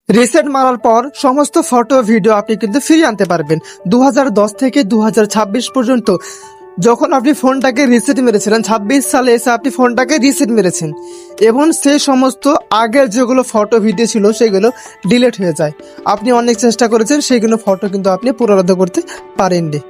Reset মারার পর সমস্ত ফটো ভিডিও আপনি কিন্তু ফিরিয়ে আনতে পারবেন। 2010 থেকে 2026 পর্যন্ত যখন আপনি ফোনটাকে রিসেট মেরেছিলেন, 26 সালে এসে আপনি ফোনটাকে রিসেট মেরেছেন এবং সেই সমস্ত আগের যেগুলো ফটো ভিডিও ছিল সেগুলো ডিলিট হয়ে যায়। আপনি অনেক চেষ্টা করেছেন, সেইগুলো ফটো কিন্তু আপনি পুনরুদ্ধার করতে পারেননি।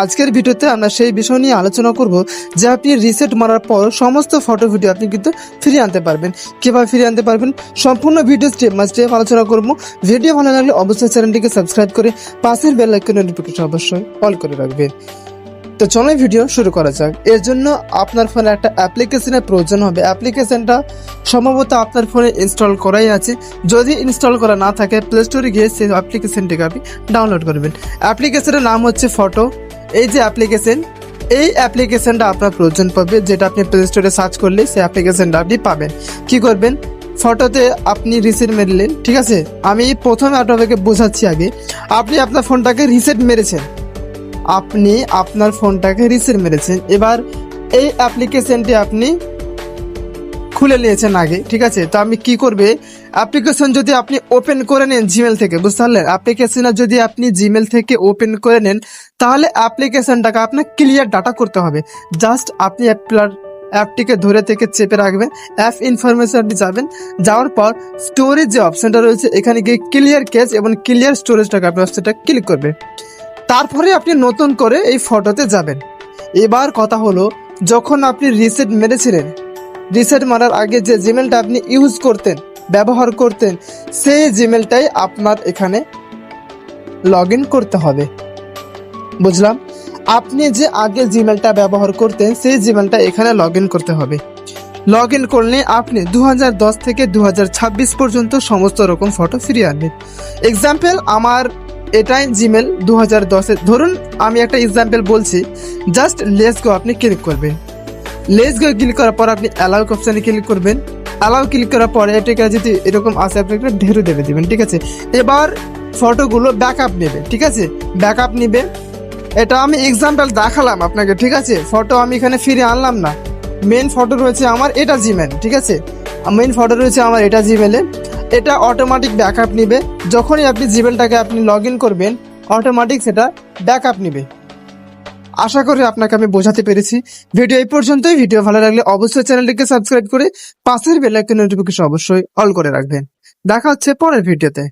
আজকের ভিডিওতে আমরা সেই বিষয় নিয়ে আলোচনা করব যে আপনি রিসেট মারার পর সমস্ত ফটো ভিডিও আপনি কিন্তু ফিরিয়ে আনতে পারবেন। কীভাবে ফিরিয়ে আনতে পারবেন সম্পূর্ণ ভিডিও স্টেপ বাই স্টেপ আলোচনা করব। ভিডিও ভালো লাগলে অবশ্যই চ্যানেলটিকে সাবস্ক্রাইব করে পাশের বেল আইকনের নোটিফিকেশন অবশ্যই অল করে রাখবেন। তো চলো ভিডিও শুরু করা যাক। এর জন্য আপনার ফোনে একটা অ্যাপ্লিকেশনের প্রয়োজন হবে। অ্যাপ্লিকেশনটা সম্ভবত আপনার ফোনে ইনস্টল করাই আছে। যদি ইনস্টল করা না থাকে প্লে স্টোরে গিয়ে সেই অ্যাপ্লিকেশনটিকে আপনি ডাউনলোড করবেন। অ্যাপ্লিকেশনের নাম হচ্ছে ফটো। এই যে অ্যাপ্লিকেশন, এই অ্যাপ্লিকেশনটা আপনার প্রয়োজন পড়বে, যেটা আপনি প্লে স্টোরে সার্চ করলে সেই অ্যাপ্লিকেশনটা আপনি পাবেন। কি করবেন, ফটোতে আপনি রিসেট মেরলেন, ঠিক আছে। আমি প্রথমে আপনাকে বোঝাচ্ছি আগে। আপনি আপনার ফোনটাকে রিসেট মেরেছেন, আপনি আপনার ফোনটাকে রিসেট মেরেছেন। এবার এই অ্যাপ্লিকেশনটি আপনি খুলে নিয়েছেন আগে, ঠিক আছে। তো আপনি কি করবে, অ্যাপ্লিকেশন যদি আপনি ওপেন করে নেন জিমেল থেকে, বুঝতে পারলেন, অ্যাপ্লিকেশন যদি আপনি জিমেল থেকে ওপেন করে নেন তাহলে অ্যাপ্লিকেশনটাকে আপনার ক্লিয়ার ডাটা করতে হবে। জাস্ট আপনি অ্যাপটিকে ধরে থেকে চেপে রাখবেন, অ্যাপ ইনফরমেশন যাবেন, যাওয়ার পর স্টোরেজ যে অপশনটা রয়েছে এখানে গিয়ে ক্লিয়ার ক্যাশ এবং ক্লিয়ার স্টোরেজটাকে আপনি অপশনটা ক্লিক করবেন। তারপরে আপনি নতুন করে এই ফটোতে যাবেন। এবার কথা হলো, যখন আপনি রিসেট মেরেছিলেন, রিসেট মারার আগে যে জিমেলটা আপনি ইউজ করতেন, ব্যবহার করতেন, সেই জিমেলটাই আপনার এখানে লগ ইন করতে হবে। বুঝলাম, আপনি যে আগে জিমেলটা ব্যবহার করতেন সেই জিমেলটা এখানে লগ ইন করতে হবে। লগ ইন করলে আপনি 2010 থেকে 2026 পর্যন্ত সমস্ত রকম ফটো ফিরিয়ে আনবেন। এক্সাম্পল, আমার এটাই জিমেল 2010-এর। ধরুন আমি একটা এক্সাম্পল বলছি, জাস্ট লেটস গো আপনি ক্লিক করবেন। লেটস গো ক্লিক করার পর আপনি অ্যালাউ অপশানে ক্লিক করবেন। অ্যালাউ ক্লিক করার পরে এটাকে যদি এরকম আসে আপনি একটা ঢেরু দেবেন, ঠিক আছে। এবার ফটোগুলো ব্যাকআপ নেবে, ঠিক আছে, ব্যাকআপ নেবে। এটা আমি এক্সাম্পল দেখালাম আপনাকে, ঠিক আছে। ফটো আমি এখানে ফিরিয়ে আনলাম না। মেন ফটো রয়েছে আমার এটা জিমেল, ঠিক আছে। মেন ফটো রয়েছে আমার এটা জিমেলে। এটা অটোমেটিক ব্যাকআপ নেবে। যখনই আপনি জিমেলটাকে আপনি লগ ইন করবেন অটোমেটিক সেটা ব্যাকআপ নেবে। আশা করি আপনাকে আমি বোঝাতে পেরেছি। ভিডিও এই পর্যন্তই। ভিডিও ভালো লাগলে অবশ্যই চ্যানেলটিকে সাবস্ক্রাইব করে পাশের বেল আইকনের নোটিফিকেশন অবশ্যই অল করে রাখবেন। দেখা হচ্ছে পরের ভিডিওতে।